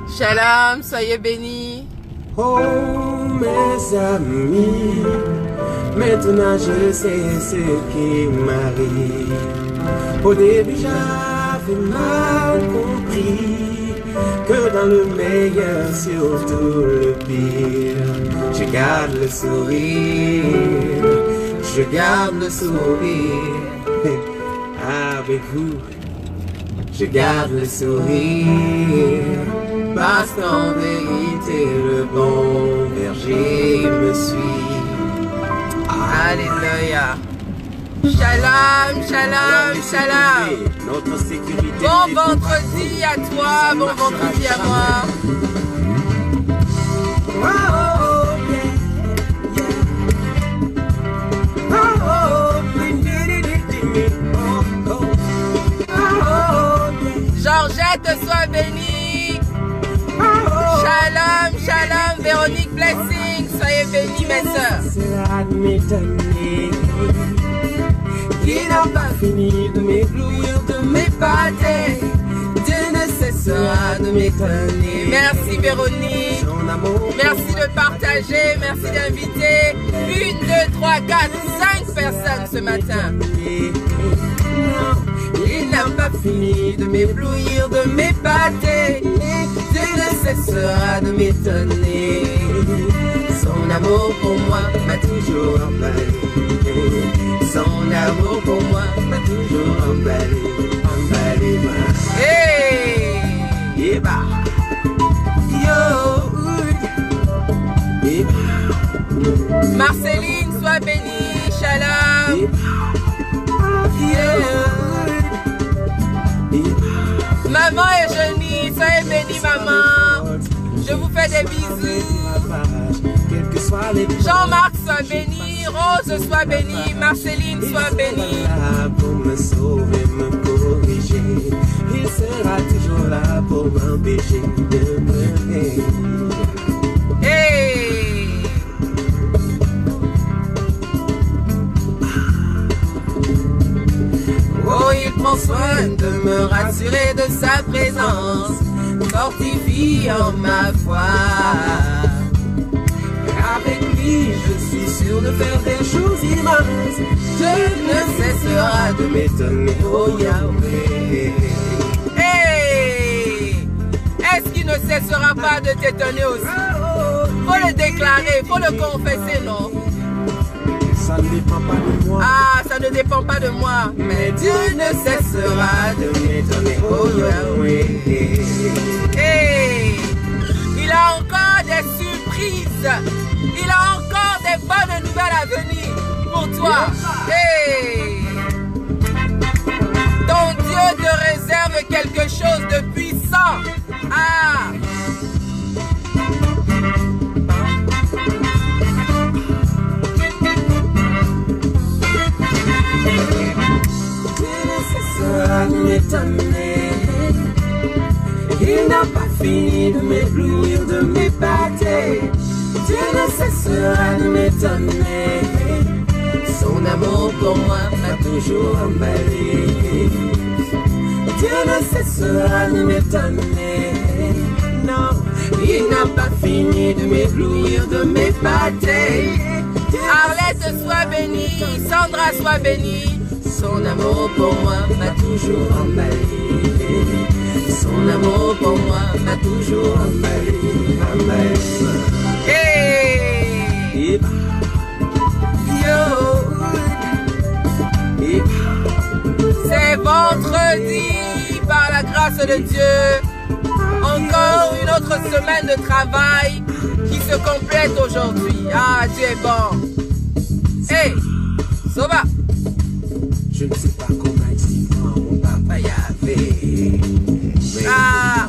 Shalom, soyez bénis. Oh mes amis, maintenant je sais ce qui m'arrive. Au début j'avais mal compris que dans le meilleur, surtout le pire, je garde le sourire, je garde le sourire. Avec vous, je garde le sourire, parce qu'en vérité le bon berger me suit. Alléluia. Shalom, shalom, shalom. Notre sécurité. Bon vendredi à toi, bon vendredi à moi. Georgette, sois bénie. Shalom, shalom, Véronique, blessing. Soyez bénis, mes sœurs. Il n'a pas fini de m'éblouir, de m'épater. Dieu ne cessera de m'étonner. Merci Véronique. Merci de partager, merci d'inviter 1, 2, 3, 4, 5 personnes ce matin. Il n'a pas fini de m'éblouir, de m'épater. Dieu ne cessera de m'étonner. Son amour pour moi m'a toujours emballé. Son amour pour moi m'a toujours emballé. Emballé, moi. Hey! Yeah, bah. Yo! Yeah, bah. Marceline, sois bénie. Shalom. Yeah. Maman Eugénie, soyez bénie, maman. Je vous fais des bisous. Jean-Marc, sois béni. Rose, sois bénie. Marceline, sois bénie. Pour me sauver, me corriger. Il sera toujours là pour m'empêcher de me. Hey! Oh, il prend soin de me rassurer de sa présence, fortifiant ma foi. Avec lui, je suis sûr de faire des choses immenses. Dieu ne cessera de m'étonner, oh Yahweh. Hey! Est-ce qu'il ne cessera pas de t'étonner aussi? Faut le déclarer, faut le confesser, non? Ça ne dépend pas de moi. Ah, ça ne dépend pas de moi. Mais Dieu ne cessera de m'étonner, oh Yahweh. Hey! Il a encore des surprises. Il a encore des bonnes nouvelles à venir pour toi. Hey! Ton Dieu te réserve quelque chose de puissant. Ah! Il n'a pas fini de m'éblouir, de m'épater. Dieu ne cessera de m'étonner. Son amour pour moi m'a toujours emballé. Dieu ne cessera de m'étonner. Non, il n'a pas fini de m'éblouir, de m'épater. Arlette, sois bénie. Sandra, sois bénie. Son amour pour moi m'a toujours emballé. Son amour pour moi m'a toujours emballé. Emballé. Hey! Yo! C'est vendredi, par la grâce de Dieu. Encore une autre semaine de travail qui se complète aujourd'hui. Ah, Dieu est bon. Hey! Sova! Je ne sais pas comment expliquer mon papa Yahvé. Ah!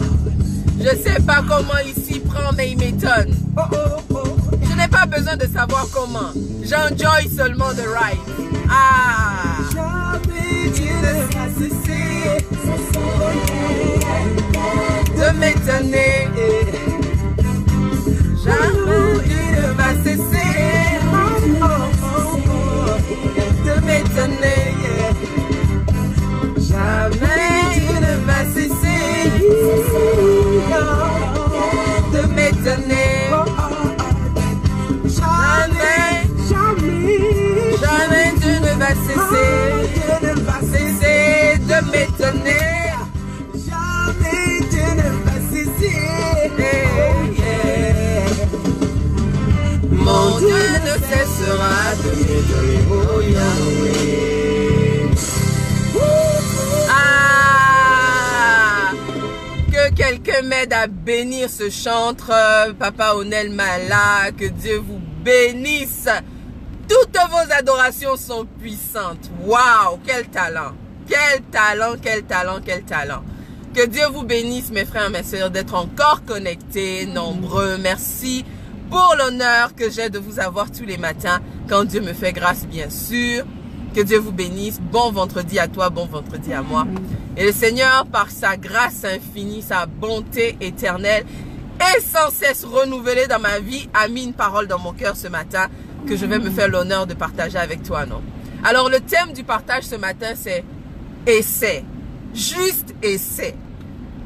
Je sais pas comment il s'y prend, mais il m'étonne. Je n'ai pas besoin de savoir comment. J'enjoy seulement the ride. Ah! Jamais Dieu ne va cesser De m'étonner. Jamais Dieu ne va cesser de m'étonner. Jamais Dieu ne va cesser cessera de m'étonner, oh Yahweh. Ah! Que quelqu'un m'aide à bénir ce chantre, Papa Onel Mala, que Dieu vous bénisse. Toutes vos adorations sont puissantes. Waouh, quel talent! Quel talent, quel talent, quel talent. Que Dieu vous bénisse, mes frères et mes sœurs, d'être encore connectés, nombreux. Merci pour l'honneur que j'ai de vous avoir tous les matins, quand Dieu me fait grâce, bien sûr. Que Dieu vous bénisse. Bon vendredi à toi, bon vendredi à moi. Et le Seigneur, par sa grâce infinie, sa bonté éternelle, est sans cesse renouvelée dans ma vie, a mis une parole dans mon cœur ce matin, que je vais me faire l'honneur de partager avec toi, non? Alors, le thème du partage ce matin, c'est essai. Juste essai.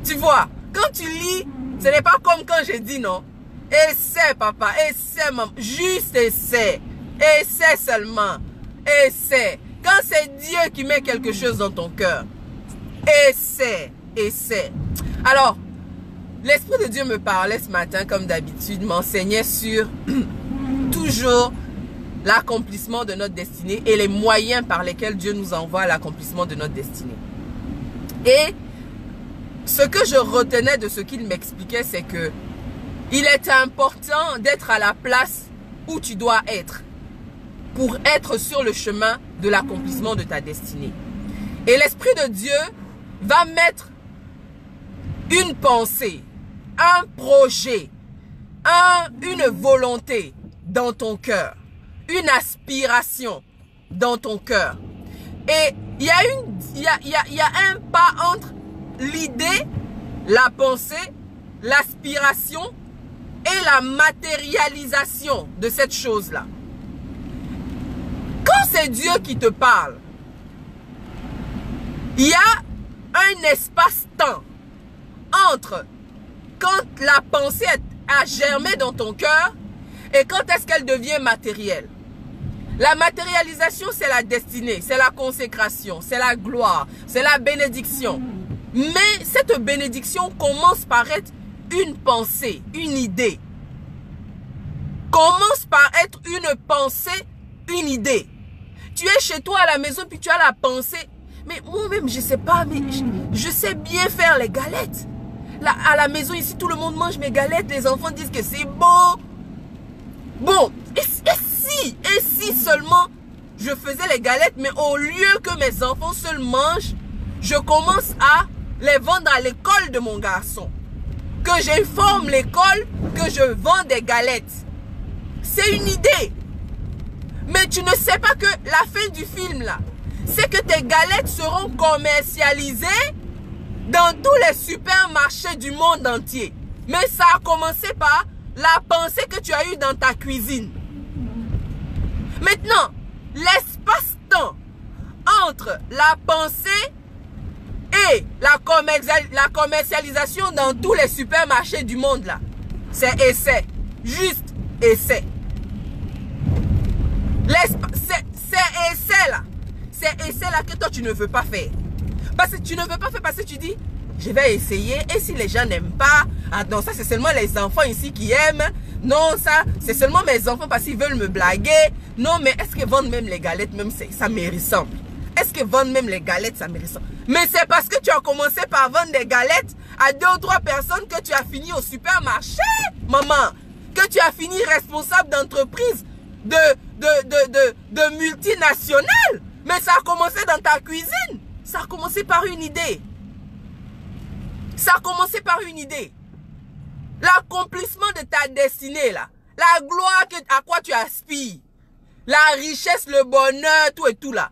Tu vois, quand tu lis, ce n'est pas comme quand j'ai dit non. Essai, papa, essai, maman. Juste essai. Essai seulement. Essai. Quand c'est Dieu qui met quelque chose dans ton cœur. Essai. Essai. Alors, l'Esprit de Dieu me parlait ce matin, comme d'habitude, m'enseignait sur toujours l'accomplissement de notre destinée et les moyens par lesquels Dieu nous envoie à l'accomplissement de notre destinée. Et ce que je retenais de ce qu'il m'expliquait, c'est que il est important d'être à la place où tu dois être pour être sur le chemin de l'accomplissement de ta destinée. Et l'Esprit de Dieu va mettre une pensée, un projet, une volonté dans ton cœur, une aspiration dans ton cœur. Et il y a un pas entre l'idée, la pensée, l'aspiration et la matérialisation de cette chose-là. Quand c'est Dieu qui te parle, il y a un espace-temps entre quand la pensée a germé dans ton cœur et quand est-ce qu'elle devient matérielle. La matérialisation, c'est la destinée, c'est la consécration, c'est la gloire, c'est la bénédiction. Mais cette bénédiction commence par être une pensée, une idée. Commence par être une pensée, une idée. Tu es chez toi à la maison puis tu as la pensée. Mais moi-même, je ne sais pas, mais je sais bien faire les galettes. Là, à la maison ici, tout le monde mange mes galettes. Les enfants disent que c'est bon. Bon, et si seulement je faisais les galettes, mais au lieu que mes enfants seuls mangent, je commence à les vendre à l'école de mon garçon. Que j'informe l'école que je vends des galettes. C'est une idée. Mais tu ne sais pas que la fin du film là, c'est que tes galettes seront commercialisées dans tous les supermarchés du monde entier. Mais ça a commencé par la pensée que tu as eue dans ta cuisine. Maintenant, l'espace-temps entre la pensée et la commercialisation dans tous les supermarchés du monde là, c'est essai. Juste essai. C'est essai là. C'est essai là que toi tu ne veux pas faire. Parce que tu ne veux pas faire parce que tu dis, je vais essayer et si les gens n'aiment pas, ah non, ça c'est seulement les enfants ici qui aiment. Non, ça c'est seulement mes enfants parce qu'ils veulent me blaguer. Non, mais est-ce que vendre même les galettes, même ça me ressemble? Est-ce que vendre même les galettes, ça me ressemble? Mais c'est parce que tu as commencé par vendre des galettes à 2 ou 3 personnes que tu as fini au supermarché, maman. Que tu as fini responsable d'entreprise, de multinationales. Mais ça a commencé dans ta cuisine. Ça a commencé par une idée. Ça a commencé par une idée. L'accomplissement de ta destinée, là. La gloire à quoi tu aspires. La richesse, le bonheur, tout et tout, là.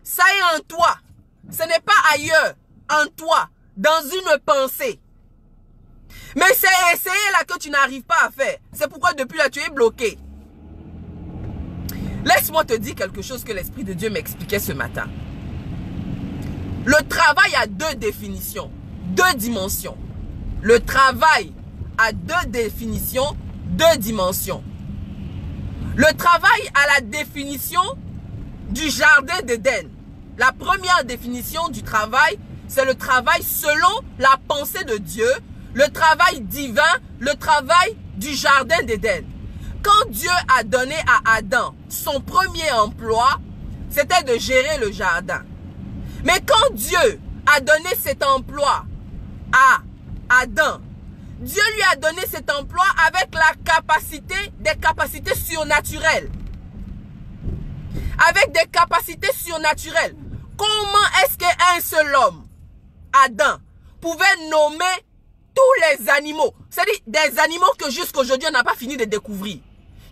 Ça est en toi. Ce n'est pas ailleurs. En toi. Dans une pensée. Mais c'est essayer là que tu n'arrives pas à faire. C'est pourquoi depuis là, tu es bloqué. Laisse-moi te dire quelque chose que l'Esprit de Dieu m'expliquait ce matin. Le travail a 2 définitions, 2 dimensions. Le travail a 2 définitions, 2 dimensions. Le travail a la définition du jardin d'Éden. La première définition du travail, c'est le travail selon la pensée de Dieu, le travail divin, le travail du jardin d'Éden. quand Dieu a donné à Adam son premier emploi, c'était de gérer le jardin. Mais quand Dieu a donné cet emploi à Adam, Dieu lui a donné cet emploi avec des capacités surnaturelles. Avec des capacités surnaturelles. Comment est-ce qu'un seul homme, Adam, pouvait nommer tous les animaux? C'est-à-dire des animaux que jusqu'aujourd'hui on n'a pas fini de découvrir.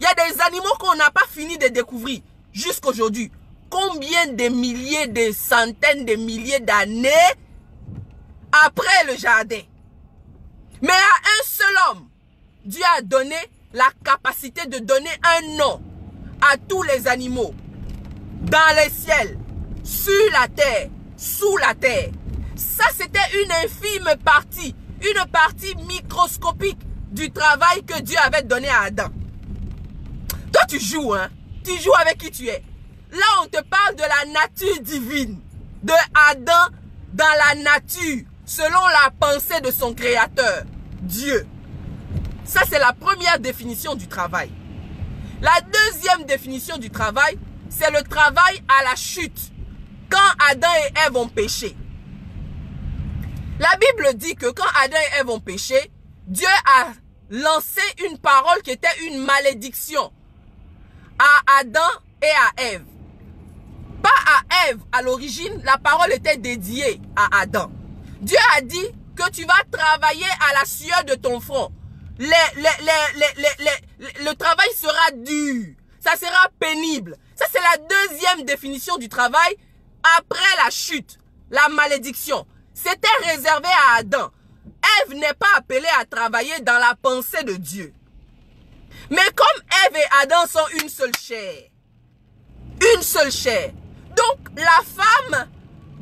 Il y a des animaux qu'on n'a pas fini de découvrir jusqu'aujourd'hui. Combien de milliers, de centaines de milliers d'années après le jardin? Mais à un seul homme, Dieu a donné la capacité de donner un nom à tous les animaux. Dans les ciels, sur la terre, sous la terre. Ça, c'était une infime partie, une partie microscopique du travail que Dieu avait donné à Adam. Toi, tu joues, hein? Tu joues avec qui tu es. Là, on te parle de la nature divine, de Adam dans la nature, selon la pensée de son créateur, Dieu. Ça, c'est la première définition du travail. La deuxième définition du travail, c'est le travail à la chute, quand Adam et Ève ont péché. La Bible dit que quand Adam et Ève ont péché, Dieu a lancé une parole qui était une malédiction à Adam et à Ève. Pas à Ève, à l'origine, la parole était dédiée à Adam. Dieu a dit que tu vas travailler à la sueur de ton front. Le travail sera dur, ça sera pénible. Ça, c'est la deuxième définition du travail après la chute, la malédiction. C'était réservé à Adam. Ève n'est pas appelée à travailler dans la pensée de Dieu. Mais comme Ève et Adam sont une seule chair, donc la femme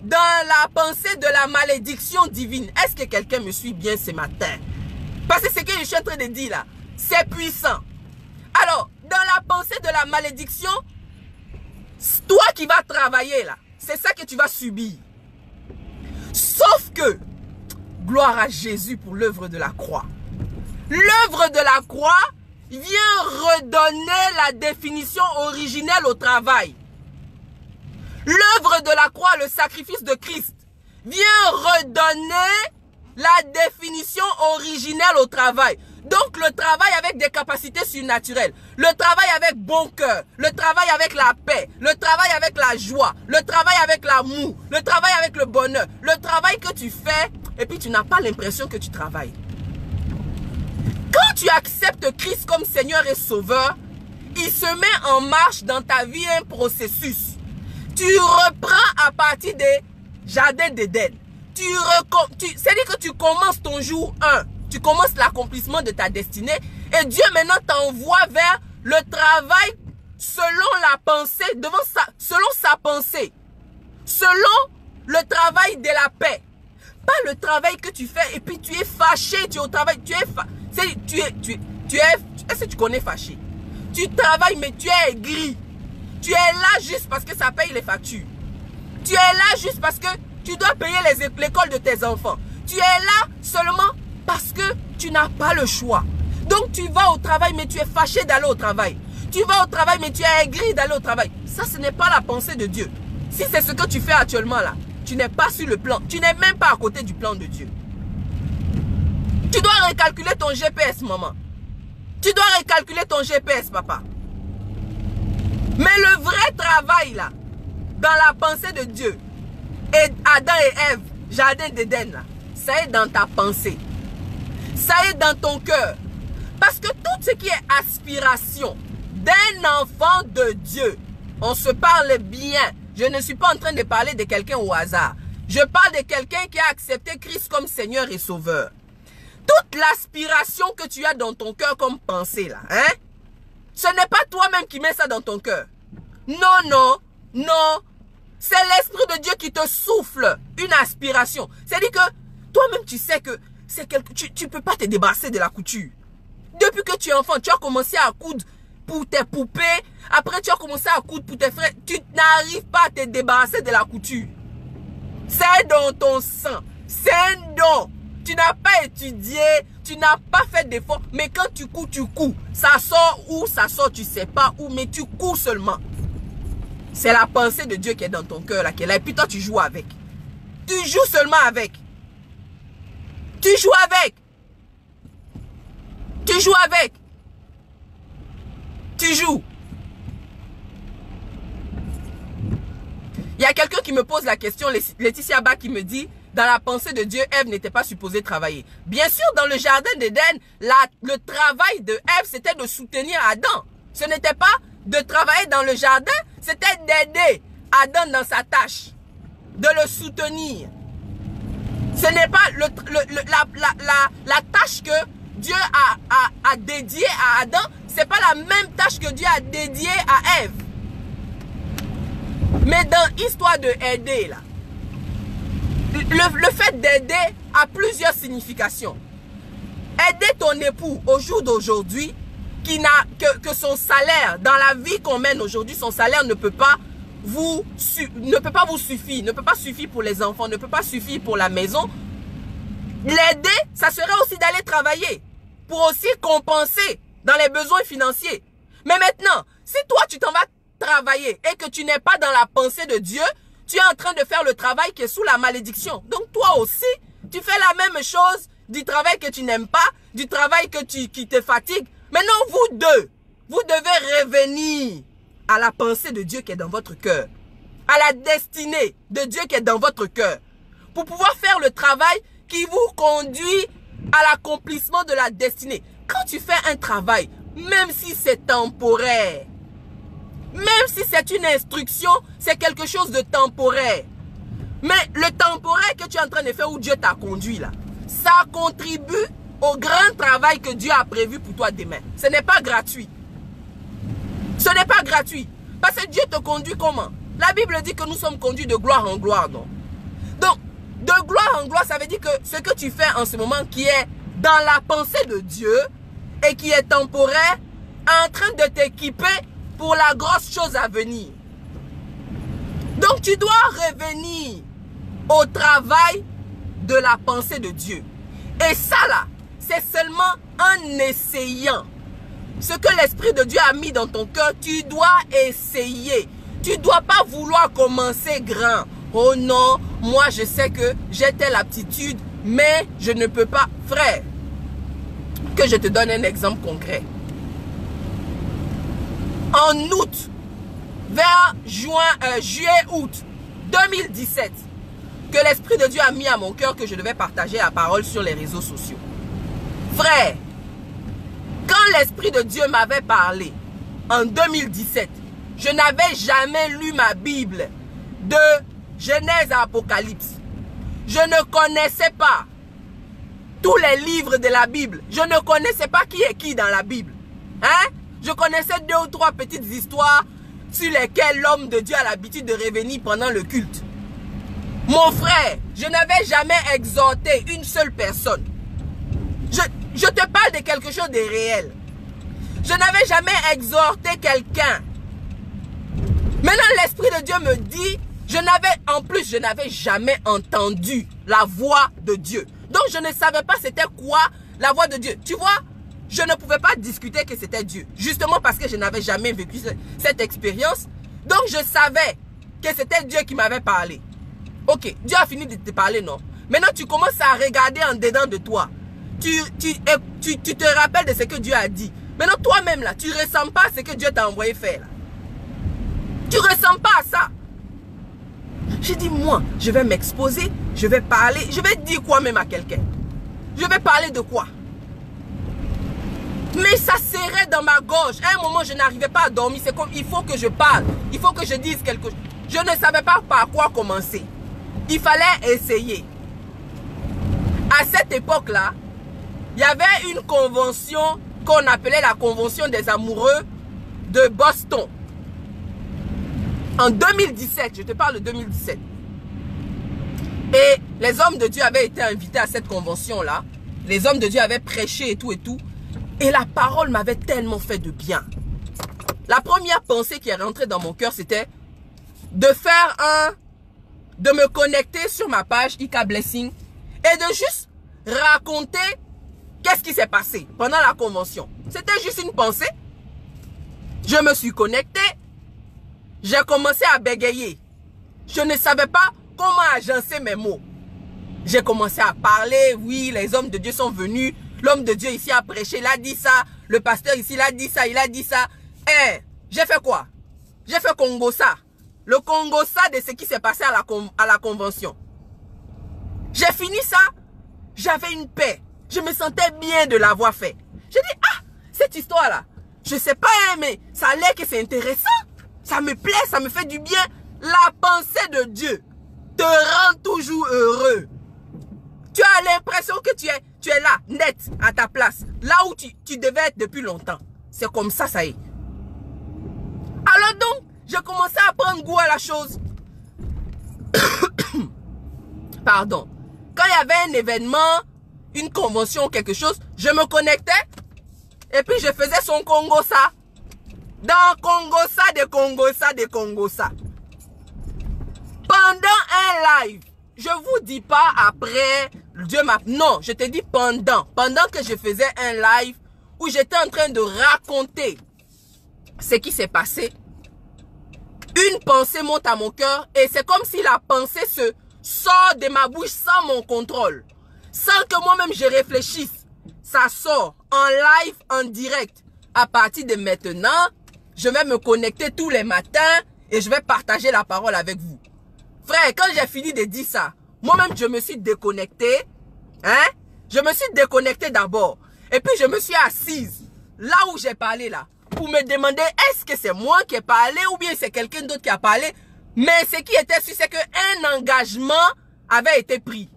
dans la pensée de la malédiction divine, est-ce que quelqu'un me suit bien ce matin? Parce que ce que je suis en train de dire là, c'est puissant. Alors, dans la pensée de la malédiction, toi qui vas travailler là, c'est ça que tu vas subir. Sauf que, gloire à Jésus pour l'œuvre de la croix. L'œuvre de la croix vient redonner la définition originelle au travail. L'œuvre de la croix, le sacrifice de Christ, vient redonner la définition originelle au travail. Donc le travail avec des capacités surnaturelles, le travail avec bon cœur, le travail avec la paix, le travail avec la joie, le travail avec l'amour, le travail avec le bonheur, le travail que tu fais et puis tu n'as pas l'impression que tu travailles. Quand tu acceptes Christ comme Seigneur et Sauveur, il se met en marche dans ta vie un processus. Tu reprends à partir des jardins d'Éden. C'est-à-dire que tu commences ton jour 1. Tu commences l'accomplissement de ta destinée. Et Dieu maintenant t'envoie vers le travail selon la pensée, selon sa pensée. Selon le travail de la paix. Pas le travail que tu fais et puis tu es fâché, tu es au travail, est-ce que tu connais fâché? Tu travailles mais tu es aigri. Tu es là juste parce que ça paye les factures. Tu es là juste parce que tu dois payer l'école de tes enfants. Tu es là seulement parce que tu n'as pas le choix. Donc tu vas au travail mais tu es fâché d'aller au travail. Tu vas au travail mais tu es aigri d'aller au travail. Ça, ce n'est pas la pensée de Dieu. Si c'est ce que tu fais actuellement là, tu n'es pas sur le plan. Tu n'es même pas à côté du plan de Dieu. Tu dois recalculer ton GPS, maman. Tu dois recalculer ton GPS, papa. Mais le vrai travail là, dans la pensée de Dieu, et Adam et Ève, jardin d'Éden là, ça est dans ta pensée. Ça est dans ton cœur. Parce que tout ce qui est aspiration d'un enfant de Dieu, on se parle bien. Je ne suis pas en train de parler de quelqu'un au hasard. Je parle de quelqu'un qui a accepté Christ comme Seigneur et Sauveur. Toute l'aspiration que tu as dans ton cœur comme pensée là, hein? Ce n'est pas toi-même qui mets ça dans ton cœur. Non, non, non. C'est l'Esprit de Dieu qui te souffle une aspiration. C'est-à-dire que toi-même tu sais que tu ne peux pas te débarrasser de la couture. Depuis que tu es enfant, tu as commencé à coudre pour tes poupées. Après, tu as commencé à coudre pour tes frères. Tu n'arrives pas à te débarrasser de la couture. C'est dans ton sang. C'est un don. Tu n'as pas étudié, tu n'as pas fait d'effort, mais quand tu cours, tu cours. Ça sort où, ça sort, tu ne sais pas où, mais tu cours seulement. C'est la pensée de Dieu qui est dans ton cœur, là, qui est là, et puis toi, tu joues avec. Tu joues seulement avec. Tu joues avec. Tu joues avec. Tu joues. Il y a quelqu'un qui me pose la question, Laetitia Ba, qui me dit, dans la pensée de Dieu, Ève n'était pas supposée travailler. Bien sûr, dans le jardin d'Éden, le travail de Ève, c'était de soutenir Adam. Ce n'était pas de travailler dans le jardin, c'était d'aider Adam dans sa tâche, de le soutenir. Ce n'est pas la tâche que Dieu a dédiée à Adam, ce n'est pas la même tâche que Dieu a dédiée à Ève. Mais dans l'histoire de aider, là, le fait d'aider a plusieurs significations. Aider ton époux au jour d'aujourd'hui, qui n'a que son salaire, dans la vie qu'on mène aujourd'hui, son salaire ne peut pas vous suffire, ne peut pas suffire pour les enfants, ne peut pas suffire pour la maison. L'aider, ça serait aussi d'aller travailler pour aussi compenser dans les besoins financiers. Mais maintenant, si toi tu t'en vas travailler et que tu n'es pas dans la pensée de Dieu, tu es en train de faire le travail qui est sous la malédiction. Donc toi aussi, tu fais la même chose du travail que tu n'aimes pas, du travail qui te fatigue. Maintenant, vous deux, vous devez revenir à la pensée de Dieu qui est dans votre cœur, à la destinée de Dieu qui est dans votre cœur, pour pouvoir faire le travail qui vous conduit à l'accomplissement de la destinée. Quand tu fais un travail, même si c'est temporaire, même si c'est une instruction, c'est quelque chose de temporaire. Mais le temporaire que tu es en train de faire où Dieu t'a conduit là, ça contribue au grand travail que Dieu a prévu pour toi demain. Ce n'est pas gratuit. Ce n'est pas gratuit. Parce que Dieu te conduit comment? La Bible dit que nous sommes conduits de gloire en gloire, non? Donc, de gloire en gloire, ça veut dire que ce que tu fais en ce moment qui est dans la pensée de Dieu et qui est temporaire, est en train de t'équiper pour la grosse chose à venir. Donc tu dois revenir au travail de la pensée de Dieu. Et ça là, c'est seulement en essayant. Ce que l'Esprit de Dieu a mis dans ton cœur, tu dois essayer. Tu ne dois pas vouloir commencer grand. Oh non, moi je sais que j'ai telle aptitude, mais je ne peux pas. Frère, que je te donne un exemple concret. En août, vers juillet-août 2017, que l'Esprit de Dieu a mis à mon cœur que je devais partager la parole sur les réseaux sociaux. Frère, quand l'Esprit de Dieu m'avait parlé en 2017, je n'avais jamais lu ma Bible de Genèse à Apocalypse. Je ne connaissais pas tous les livres de la Bible. Je ne connaissais pas qui est qui dans la Bible. Hein? Je connaissais 2 ou 3 petites histoires sur lesquelles l'homme de Dieu a l'habitude de revenir pendant le culte. Mon frère, je n'avais jamais exhorté une seule personne. Je te parle de quelque chose de réel. Je n'avais jamais exhorté quelqu'un. Maintenant, l'Esprit de Dieu me dit, en plus, je n'avais jamais entendu la voix de Dieu. Donc, je ne savais pas c'était quoi la voix de Dieu. Tu vois, je ne pouvais pas discuter que c'était Dieu. Justement parce que je n'avais jamais vécu cette expérience. Donc, je savais que c'était Dieu qui m'avait parlé. Ok, Dieu a fini de te parler, non? Maintenant, tu commences à regarder en dedans de toi. Tu te rappelles de ce que Dieu a dit. Maintenant, toi-même, là, tu ne ressens pas ce que Dieu t'a envoyé faire. Là. Tu ne ressens pas ça. J'ai dit, moi, je vais m'exposer, je vais parler, je vais dire quoi même à quelqu'un. Je vais parler de quoi? Mais ça serrait dans ma gorge. À un moment, je n'arrivais pas à dormir. C'est comme, il faut que je parle. Il faut que je dise quelque chose. Je ne savais pas par quoi commencer. Il fallait essayer. À cette époque-là, il y avait une convention qu'on appelait la convention des amoureux de Boston. En 2017, je te parle de 2017. Et les hommes de Dieu avaient été invités à cette convention-là. Les hommes de Dieu avaient prêché et tout et tout. Et la parole m'avait tellement fait de bien. La première pensée qui est rentrée dans mon cœur, c'était de me connecter sur ma page IK Blessing et de juste raconter qu'est-ce qui s'est passé pendant la convention. C'était juste une pensée. Je me suis connecté. J'ai commencé à bégayer. Je ne savais pas comment agencer mes mots. J'ai commencé à parler. Oui, les hommes de Dieu sont venus. L'homme de Dieu ici a prêché, il a dit ça. Le pasteur ici, il a dit ça, il a dit ça. Eh, j'ai fait quoi? J'ai fait Congo ça. Le Congo ça de ce qui s'est passé à la convention. J'ai fini ça. J'avais une paix. Je me sentais bien de l'avoir fait. J'ai dit, ah, cette histoire-là, je sais pas, mais ça a l'air que c'est intéressant. Ça me plaît, ça me fait du bien. La pensée de Dieu te rend toujours heureux. Tu as l'impression que tu es là, net, à ta place. Là où tu devais être depuis longtemps. C'est comme ça, ça y est. Alors donc, j'ai commencé à prendre goût à la chose. Pardon. Quand il y avait un événement, une convention, quelque chose, je me connectais et puis je faisais son Congo ça. Dans Congo ça, de Congo ça, de Congo ça. Pendant un live, je vous dis pas après, Dieu m'a... Non, je te dis pendant. Pendant que je faisais un live où j'étais en train de raconter ce qui s'est passé, une pensée monte à mon cœur et c'est comme si la pensée se sort de ma bouche sans mon contrôle. Sans que moi-même je réfléchisse. Ça sort en live, en direct. À partir de maintenant, je vais me connecter tous les matins et je vais partager la parole avec vous. Frère, quand j'ai fini de dire ça, moi-même je me suis déconnecté. Hein? Je me suis déconnecté d'abord. Et puis je me suis assise là où j'ai parlé là. Pour me demander est-ce que c'est moi qui ai parlé ou bien c'est quelqu'un d'autre qui a parlé. Mais ce qui était sûr, c'est qu'un engagement avait été pris.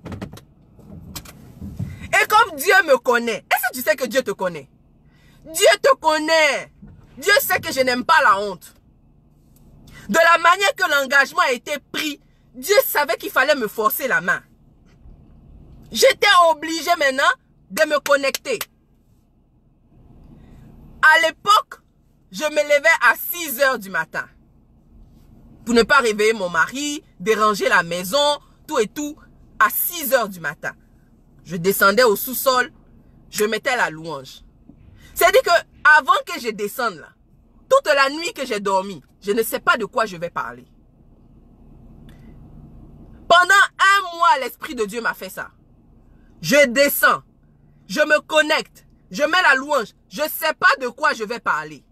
Et comme Dieu me connaît, est-ce que tu sais que Dieu te connaît? Dieu te connaît. Dieu sait que je n'aime pas la honte. De la manière que l'engagement a été pris, Dieu savait qu'il fallait me forcer la main. J'étais obligé maintenant de me connecter. À l'époque, je me levais à 6 h du matin. Pour ne pas réveiller mon mari, déranger la maison, tout et tout, à 6 h du matin. Je descendais au sous-sol, je mettais la louange. C'est-à-dire que avant que je descende là, toute la nuit que j'ai dormi, je ne sais pas de quoi je vais parler. Pendant un mois, l'Esprit de Dieu m'a fait ça. Je descends, je me connecte, je mets la louange, je ne sais pas de quoi je vais parler.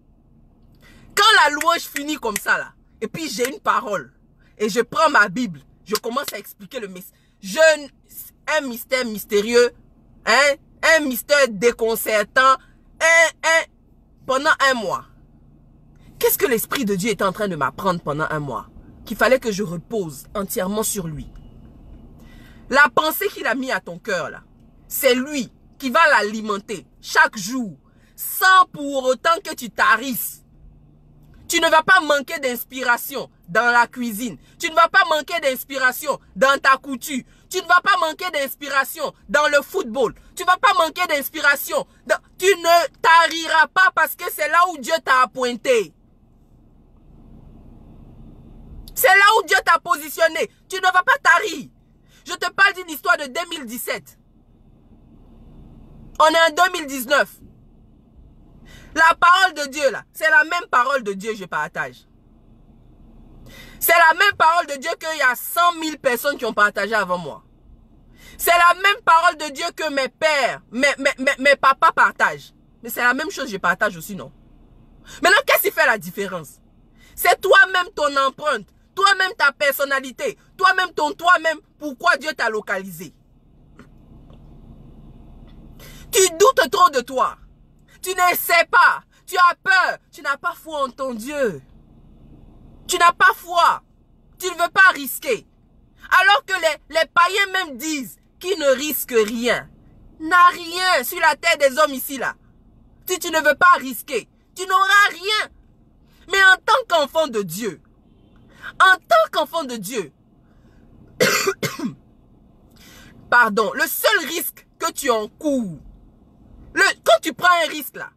Quand la louange finit comme ça là, et puis j'ai une parole, et je prends ma Bible, je commence à expliquer le mystère. Un mystère mystérieux, hein? Un mystère déconcertant, pendant un mois. Qu'est-ce que l'Esprit de Dieu est en train de m'apprendre pendant un mois? Qu'il fallait que je repose entièrement sur lui. La pensée qu'il a mis à ton cœur là, c'est lui qui va l'alimenter chaque jour, sans pour autant que tu tarisses. Tu ne vas pas manquer d'inspiration dans la cuisine. Tu ne vas pas manquer d'inspiration dans ta couture. Tu ne vas pas manquer d'inspiration dans le football. Tu ne vas pas manquer d'inspiration. Tu ne tariras pas parce que c'est là où Dieu t'a appointé. C'est là où Dieu t'a positionné. Tu ne vas pas tarir. Je te parle d'une histoire de 2017. On est en 2019. La parole de Dieu là, c'est la même parole de Dieu que je partage. C'est la même parole de Dieu qu'il y a 100 000 personnes qui ont partagé avant moi. C'est la même parole de Dieu que mes pères, mes papas partagent. Mais c'est la même chose que je partage aussi, non? Maintenant, qu'est-ce qui fait la différence? C'est toi-même ton empreinte, toi-même ta personnalité, toi-même ton toi-même, pourquoi Dieu t'a localisé. Tu doutes trop de toi. Tu ne sais pas. Tu as peur. Tu n'as pas foi en ton Dieu. Tu n'as pas foi. Tu ne veux pas risquer. Alors que les païens même disent qu'ils ne risquent rien. N'a rien sur la terre des hommes ici là. Si tu ne veux pas risquer, tu n'auras rien. Mais en tant qu'enfant de Dieu, pardon, le seul risque que tu encours, quand tu prends un risque là,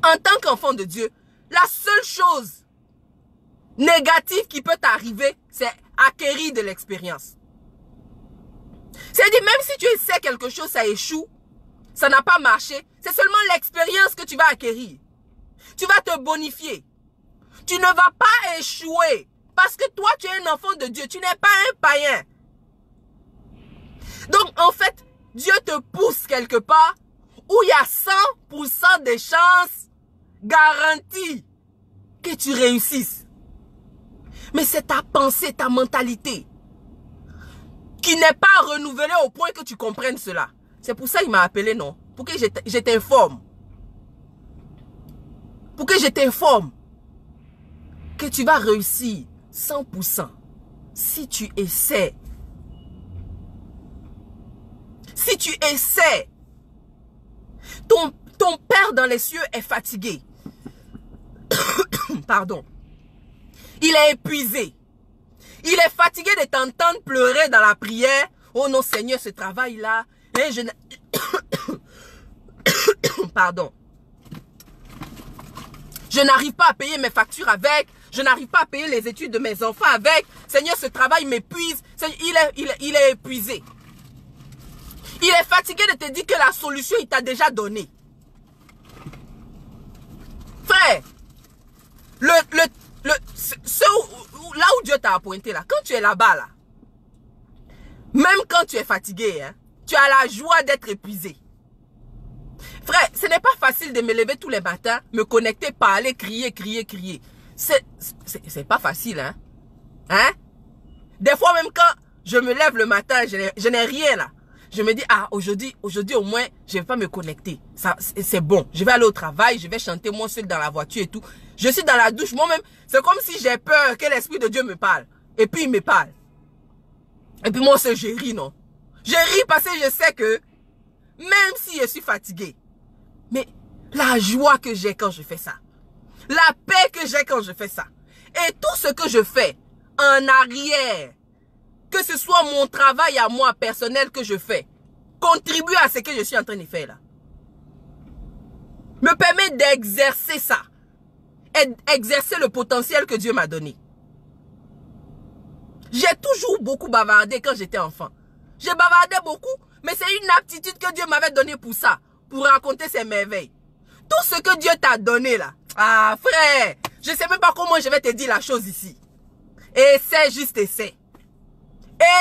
en tant qu'enfant de Dieu, la seule chose négative qui peut t'arriver, c'est acquérir de l'expérience. C'est-à-dire, même si tu essaies quelque chose, ça échoue, ça n'a pas marché, c'est seulement l'expérience que tu vas acquérir. Tu vas te bonifier. Tu ne vas pas échouer. Parce que toi, tu es un enfant de Dieu. Tu n'es pas un païen. Donc, en fait, Dieu te pousse quelque part où il y a 100% de chances garanties que tu réussisses. Mais c'est ta pensée, ta mentalité qui n'est pas renouvelée au point que tu comprennes cela. C'est pour ça qu'il m'a appelé, non? Pour que je t'informe. Pour que je t'informe que tu vas réussir 100% si tu essaies. Si tu essaies. Ton Père dans les cieux est fatigué. Pardon. Il est épuisé. Il est fatigué de t'entendre pleurer dans la prière. Oh non Seigneur, ce travail-là. Pardon. Je n'arrive pas à payer mes factures avec. Je n'arrive pas à payer les études de mes enfants avec. Seigneur, ce travail m'épuise. Il est épuisé. Il est fatigué de te dire que la solution, il t'a déjà donné. Frère, là où Dieu t'a appointé, là, quand tu es là-bas, là, même quand tu es fatigué, hein, tu as la joie d'être épuisé. Frère, ce n'est pas facile de me lever tous les matins, me connecter, parler, crier. C'est pas facile, hein. Hein? Des fois, même quand je me lève le matin, je n'ai rien là. Je me dis, ah, aujourd'hui au moins, je ne vais pas me connecter. C'est bon. Je vais aller au travail, je vais chanter moi seul dans la voiture et tout. Je suis dans la douche, moi-même. C'est comme si j'ai peur que l'Esprit de Dieu me parle. Et puis, il me parle. Et puis, moi, je ris, non? Je ris parce que je sais que, même si je suis fatigué, mais la joie que j'ai quand je fais ça, la paix que j'ai quand je fais ça, et tout ce que je fais en arrière, que ce soit mon travail à moi personnel que je fais, contribue à ce que je suis en train de faire là. Me permet d'exercer ça. Et exercer le potentiel que Dieu m'a donné. J'ai toujours beaucoup bavardé quand j'étais enfant. J'ai bavardé beaucoup, mais c'est une aptitude que Dieu m'avait donnée pour ça. Pour raconter ses merveilles. Tout ce que Dieu t'a donné là. Ah frère, je ne sais même pas comment je vais te dire la chose ici. Essaie, juste essaie.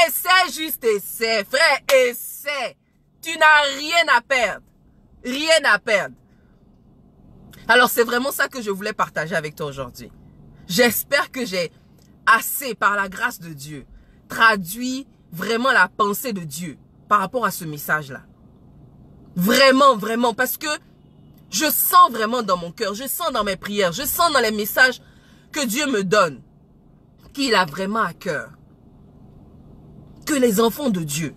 Essaie, juste essaie. Frère, essaie. Tu n'as rien à perdre. Rien à perdre. Alors c'est vraiment ça que je voulais partager avec toi aujourd'hui. J'espère que j'ai assez, par la grâce de Dieu, traduit vraiment la pensée de Dieu par rapport à ce message-là. Vraiment, vraiment, parce que je sens vraiment dans mon cœur, je sens dans mes prières, je sens dans les messages que Dieu me donne, qu'il a vraiment à cœur que les enfants de Dieu,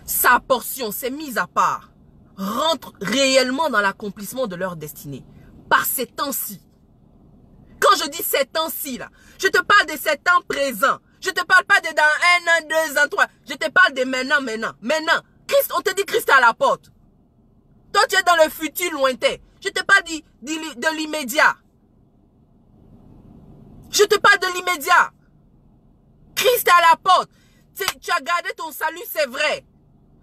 sa portion, ses mises à part, rentrent réellement dans l'accomplissement de leur destinée. Par ces temps-ci. Quand je dis ces temps-ci, là, je te parle de ces temps présents. Je te parle pas de dans 1 an, 2 ans, 3. Je te parle de maintenant. Maintenant. Christ, on te dit Christ est à la porte. Toi, tu es dans le futur lointain. Je te parle de l'immédiat. Je te parle de l'immédiat. Christ est à la porte. Tu as gardé ton salut, c'est vrai.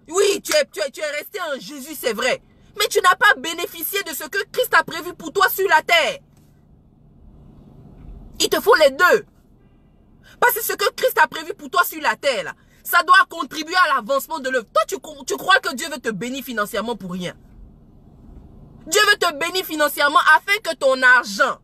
Oui, tu es resté en Jésus, c'est vrai. Mais tu n'as pas bénéficié de ce que Christ a prévu pour toi sur la terre. Il te faut les deux. Parce que ce que Christ a prévu pour toi sur la terre, là, ça doit contribuer à l'avancement de l'œuvre. Toi, tu crois que Dieu veut te bénir financièrement pour rien. Dieu veut te bénir financièrement afin que ton argent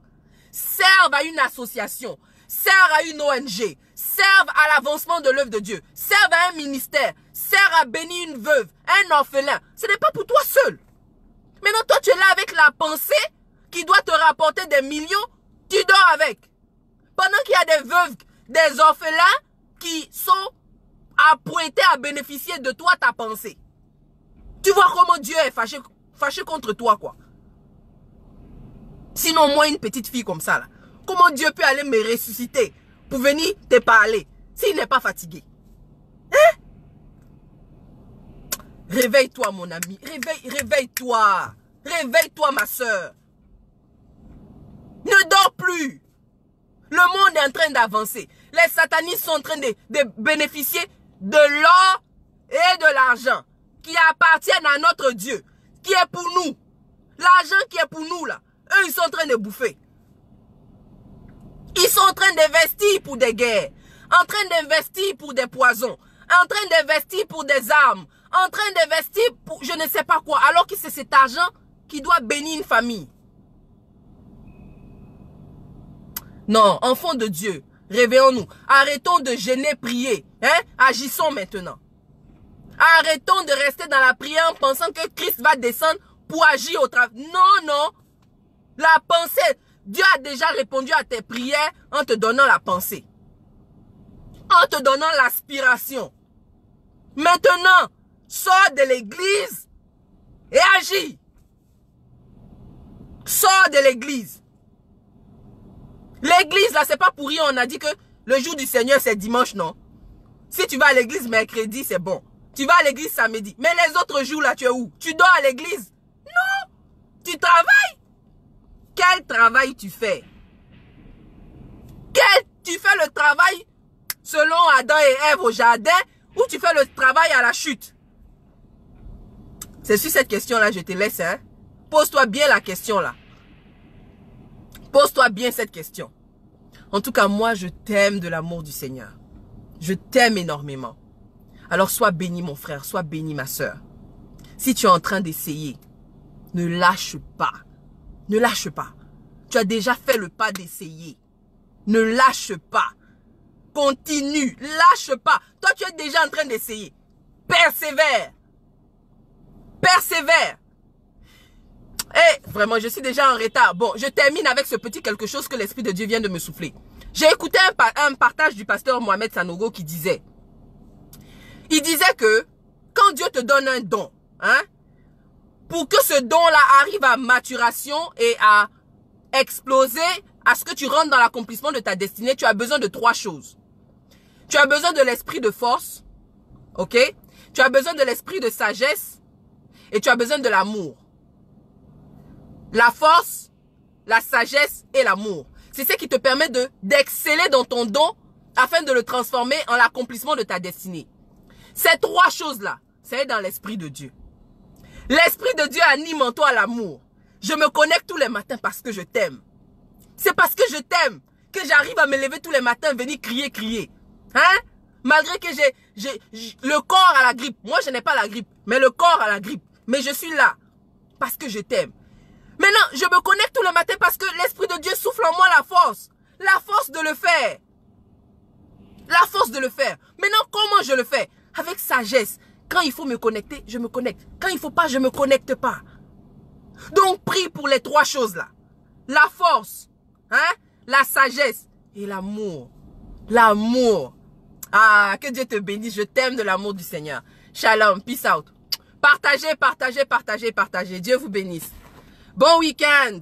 serve à une association, serve à une ONG, serve à l'avancement de l'œuvre de Dieu, serve à un ministère, serve à bénir une veuve, un orphelin. Ce n'est pas pour toi seul. Maintenant, toi, tu es là avec la pensée qui doit te rapporter des millions, tu dors avec. Pendant qu'il y a des veuves, des orphelins qui sont appointés à bénéficier de toi, ta pensée. Tu vois comment Dieu est fâché contre toi, quoi. Sinon, moi, une petite fille comme ça, là, comment Dieu peut aller me ressusciter pour venir te parler s'il n'est pas fatigué? Hein? Réveille-toi, mon ami. Réveille-toi. Réveille-toi, ma soeur. Ne dors plus. Le monde est en train d'avancer. Les satanistes sont en train de bénéficier de l'or et de l'argent qui appartiennent à notre Dieu, qui est pour nous. L'argent qui est pour nous, là, eux, ils sont en train de bouffer. Ils sont en train d'investir pour des guerres, en train d'investir pour des poisons, en train d'investir pour des armes, en train d'investir pour je ne sais pas quoi, alors que c'est cet argent qui doit bénir une famille. Non, enfants de Dieu, réveillons-nous. Arrêtons de gêner, prier. Hein? Agissons maintenant. Arrêtons de rester dans la prière en pensant que Christ va descendre pour agir au travail. Non, non. La pensée, Dieu a déjà répondu à tes prières en te donnant la pensée. En te donnant l'aspiration. Maintenant, sors de l'église et agis. Sors de l'église. L'église, là, c'est pas pour rien. On a dit que le jour du Seigneur, c'est dimanche, non? Si tu vas à l'église mercredi, c'est bon. Tu vas à l'église samedi. Mais les autres jours, là, tu es où? Tu dors à l'église? Non. Tu travailles? Quel travail tu fais? Tu fais le travail selon Adam et Ève au jardin ou tu fais le travail à la chute? C'est sur cette question-là, je te laisse, hein? Pose-toi bien la question, là. Pose-toi bien cette question. En tout cas, moi, je t'aime de l'amour du Seigneur. Je t'aime énormément. Alors, sois béni, mon frère. Sois béni, ma soeur. Si tu es en train d'essayer, ne lâche pas. Ne lâche pas. Tu as déjà fait le pas d'essayer. Ne lâche pas. Continue. Lâche pas. Toi, tu es déjà en train d'essayer. Persévère. Persévère. Eh, vraiment, je suis déjà en retard. Bon, je termine avec ce petit quelque chose que l'Esprit de Dieu vient de me souffler. J'ai écouté un partage du pasteur Mohamed Sanogo qui disait, il disait que quand Dieu te donne un don, hein, pour que ce don-là arrive à maturation et à exploser, à ce que tu rentres dans l'accomplissement de ta destinée, tu as besoin de 3 choses. Tu as besoin de l'esprit de force, ok? Tu as besoin de l'esprit de sagesse et tu as besoin de l'amour. La force, la sagesse et l'amour. C'est ce qui te permet d'exceller dans ton don afin de le transformer en l'accomplissement de ta destinée. Ces 3 choses-là, c'est dans l'Esprit de Dieu. L'Esprit de Dieu anime en toi l'amour. Je me connecte tous les matins parce que je t'aime. C'est parce que je t'aime que j'arrive à me lever tous les matins, venir crier. Hein? Malgré que j'ai le corps à la grippe. Moi, je n'ai pas la grippe, mais le corps à la grippe. Mais je suis là parce que je t'aime. Maintenant, je me connecte tous les matins parce que l'Esprit de Dieu souffle en moi la force. La force de le faire. La force de le faire. Maintenant, comment je le fais? Avec sagesse. Quand il faut me connecter, je me connecte. Quand il ne faut pas, je ne me connecte pas. Donc, prie pour les 3 choses là. La force, hein, la sagesse et l'amour. L'amour. Ah, que Dieu te bénisse. Je t'aime de l'amour du Seigneur. Shalom, peace out. Partagez. Dieu vous bénisse. Bon week-end.